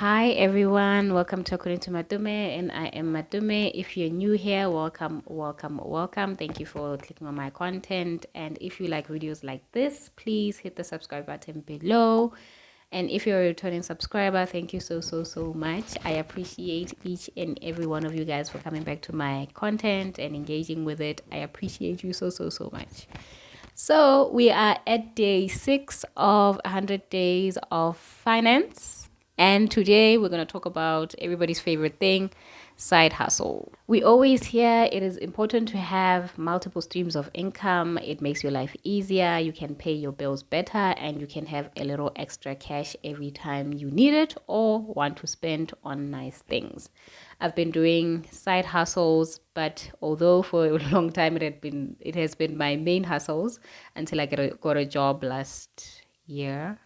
Hi everyone, welcome to According to Matume, and I am Matume. If you're new here, welcome. Thank you for clicking on my content. And if you like videos like this, please hit the subscribe button below. And if you're a returning subscriber, thank you so much. I appreciate each and every one of you guys for coming back to my content and engaging with it. I appreciate you so much. So we are at day 6 of 100 days of finance. And today we're going to talk about everybody's favorite thing, side hustle. We always hear it is important to have multiple streams of income. It makes your life easier. You can pay your bills better and you can have a little extra cash every time you need it or want to spend on nice things. I've been doing side hustles, but although for a long time it has been my main hustles until I got a job last year.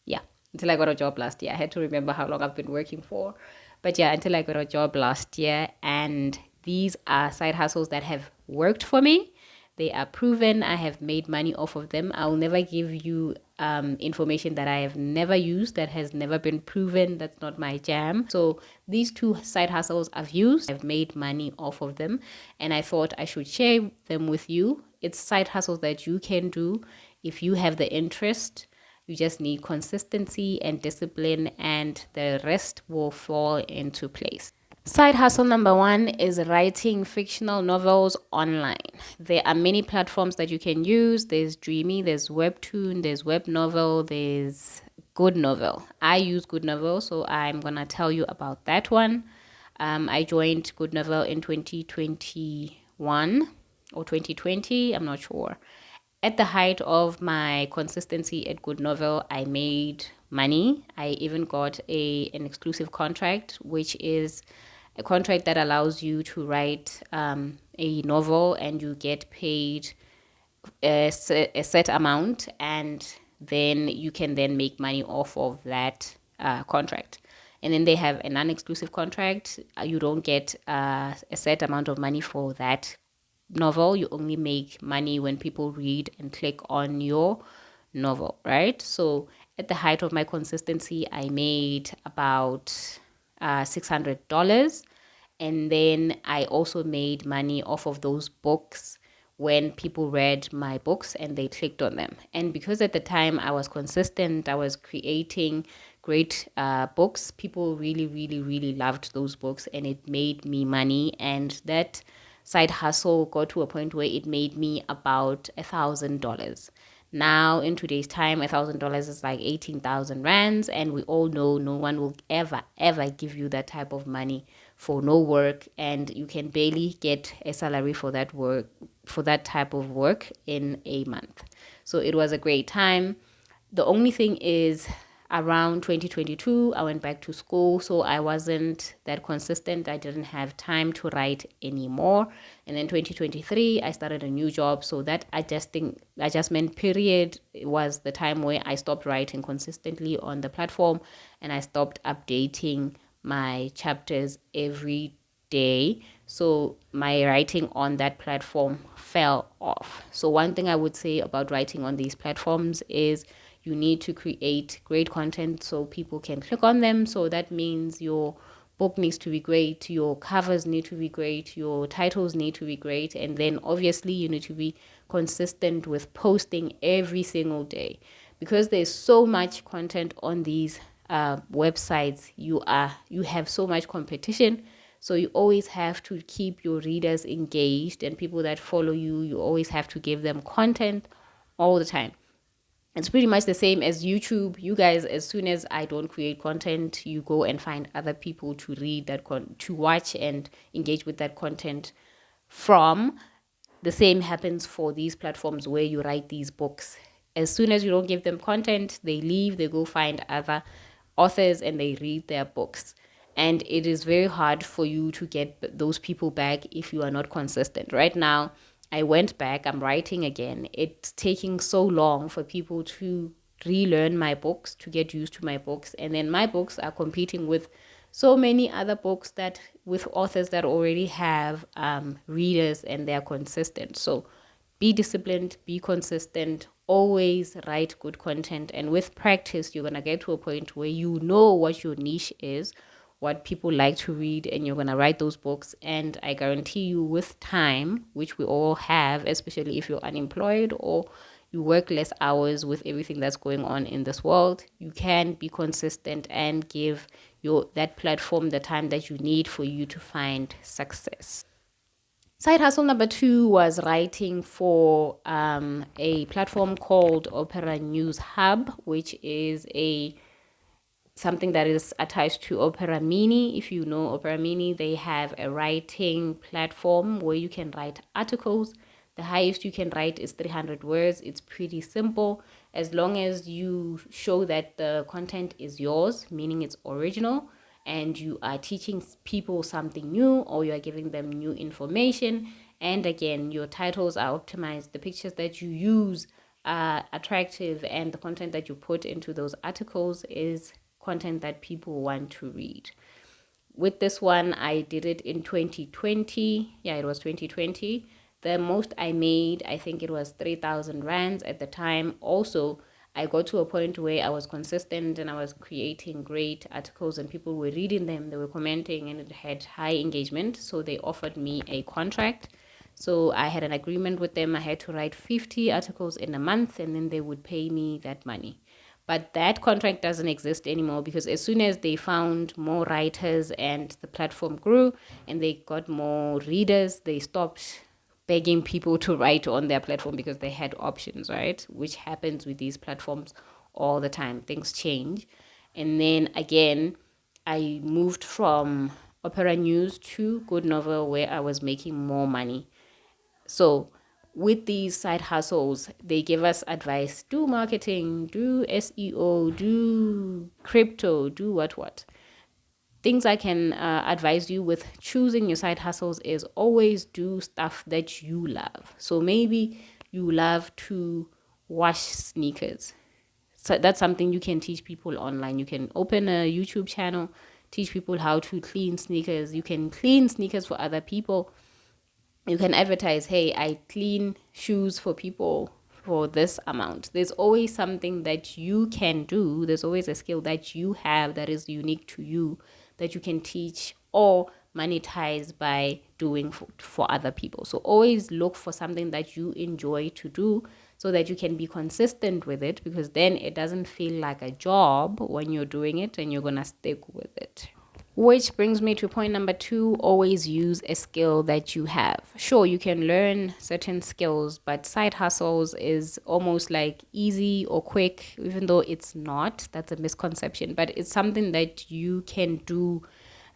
Yeah, until I got a job last year. I had to remember how long I've been working for. But yeah, until I got a job last year. And these are side hustles that have worked for me. They are proven. I have made money off of them. I'll never give you information that I have never used, that has never been proven. That's not my jam. So these two side hustles I've used, I've made money off of them. And I thought I should share them with you. It's side hustles that you can do if you have the interest. You just need consistency and discipline, and the rest will fall into place. Side hustle number 1 is writing fictional novels online. There are many platforms that you can use. There's Dreamy, there's Webtoon, there's Webnovel, there's Goodnovel. I use Goodnovel, so I'm going to tell you about that one. I joined Goodnovel in 2021 or 2020, I'm not sure. At the height of my consistency at Goodnovel, I made money. I even got an exclusive contract, which is a contract that allows you to write a novel and you get paid a set amount, and then you can then make money off of that contract. And then they have a non-exclusive contract. You don't get a set amount of money for that novel. You only make money when people read and click on your novel, right? So at the height of my consistency, I made about $600. And then I also made money off of those books when people read my books and they clicked on them. And because at the time I was consistent, I was creating great books, people really loved those books and it made me money. And that side hustle got to a point where it made me about $1,000. Now, in today's time, $1,000 is like 18,000 rands, and we all know no one will ever give you that type of money for no work, and you can barely get a salary for that work, for that type of work in a month. So it was a great time. The only thing is, around 2022, I went back to school, so I wasn't that consistent. I didn't have time to write anymore. And then 2023, I started a new job, so that adjustment period was the time where I stopped writing consistently on the platform, and I stopped updating my chapters every day. So my writing on that platform fell off. So one thing I would say about writing on these platforms is you need to create great content so people can click on them. So that means your book needs to be great, your covers need to be great, your titles need to be great, and then obviously you need to be consistent with posting every single day. Because there's so much content on these websites, you have so much competition. So you always have to keep your readers engaged, and people that follow you, you always have to give them content all the time. It's pretty much the same as YouTube. You guys, as soon as I don't create content, you go and find other people to read that to watch and engage with that content from. The same happens for these platforms where you write these books. As soon as you don't give them content, they leave, they go find other authors and they read their books. And it is very hard for you to get those people back if you are not consistent. Right now, I went back, I'm writing again. It's taking so long for people to relearn my books, to get used to my books. And then my books are competing with so many other books with authors that already have readers and they're consistent. So be disciplined, be consistent, always write good content. And with practice, you're going to get to a point where you know what your niche is, what people like to read, and you're going to write those books. And I guarantee you, with time, which we all have, especially if you're unemployed or you work less hours with everything that's going on in this world, you can be consistent and give that platform the time that you need for you to find success. Side hustle number 2 was writing for a platform called Opera News Hub, which is something that is attached to Opera Mini. If you know Opera Mini, they have a writing platform where you can write articles. The highest you can write is 300 words. It's pretty simple. As long as you show that the content is yours, meaning it's original, and you are teaching people something new or you are giving them new information. And again, your titles are optimized. The pictures that you use are attractive, and the content that you put into those articles is content that people want to read. With this one, I did it in 2020. Yeah, it was 2020. The most I made, I think it was 3,000 rands at the time. Also, I got to a point where I was consistent and I was creating great articles and people were reading them, they were commenting, and it had high engagement. So they offered me a contract. So I had an agreement with them. I had to write 50 articles in a month and then they would pay me that money. But that contract doesn't exist anymore because as soon as they found more writers and the platform grew and they got more readers, they stopped begging people to write on their platform because they had options, right? Which happens with these platforms all the time. Things change. And then again, I moved from Opera News to Goodnovel where I was making more money. So with these side hustles, they give us advice: do marketing, do SEO, do crypto, do what. Things I can advise you with choosing your side hustles is always do stuff that you love. So maybe you love to wash sneakers. So that's something you can teach people online. You can open a YouTube channel, teach people how to clean sneakers. You can clean sneakers for other people. You can advertise, hey, I clean shoes for people for this amount. There's always something that you can do. There's always a skill that you have that is unique to you that you can teach or monetize by doing for other people. So always look for something that you enjoy to do so that you can be consistent with it, because then it doesn't feel like a job when you're doing it and you're going to stick with it. Which brings me to point number 2, always use a skill that you have. Sure, you can learn certain skills, but side hustles is almost like easy or quick, even though it's not. That's a misconception, but it's something that you can do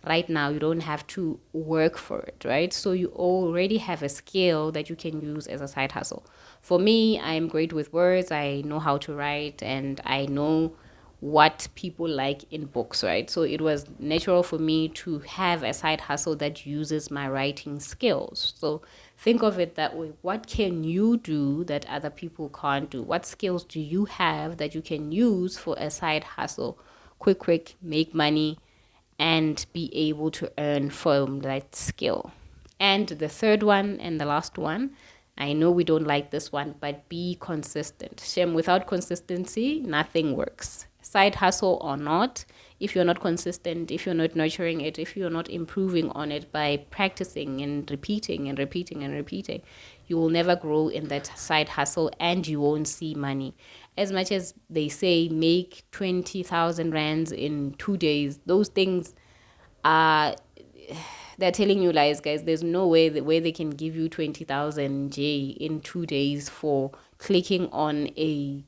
right now. You don't have to work for it, right? So you already have a skill that you can use as a side hustle. For me, I'm great with words. I know how to write and I know what people like in books, right? So it was natural for me to have a side hustle that uses my writing skills. So think of it that way. What can you do that other people can't do? What skills do you have that you can use for a side hustle? Quick, make money and be able to earn from that skill. And the third one and the last one, I know we don't like this one, but be consistent. Shem, without consistency, nothing works. Side hustle or not, if you're not consistent, if you're not nurturing it, if you're not improving on it by practicing and repeating and repeating and repeating, you will never grow in that side hustle and you won't see money. As much as they say make 20,000 rands in 2 days, those things are, they're telling you lies, guys. There's no way where they can give you 20,000 J in 2 days for clicking on a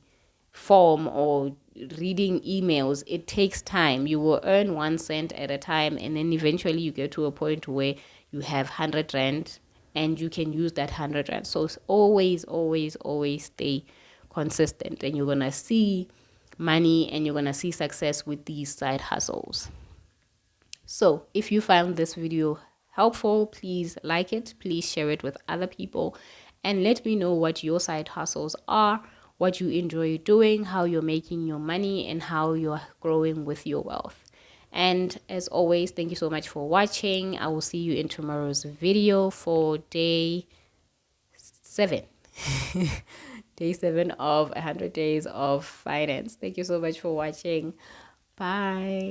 form or reading emails. It takes time. You will earn 1 cent at a time, and then eventually you get to a point where you have 100 rand and you can use that 100 rand. So always stay consistent, and you're gonna see money and you're gonna see success with these side hustles. So if you found this video helpful, please like it, please share it with other people, and let me know what your side hustles are, what you enjoy doing, how you're making your money, and how you're growing with your wealth. And as always, thank you so much for watching. I will see you in tomorrow's video for day 7. Day 7 of 100 Days of Finance. Thank you so much for watching. Bye.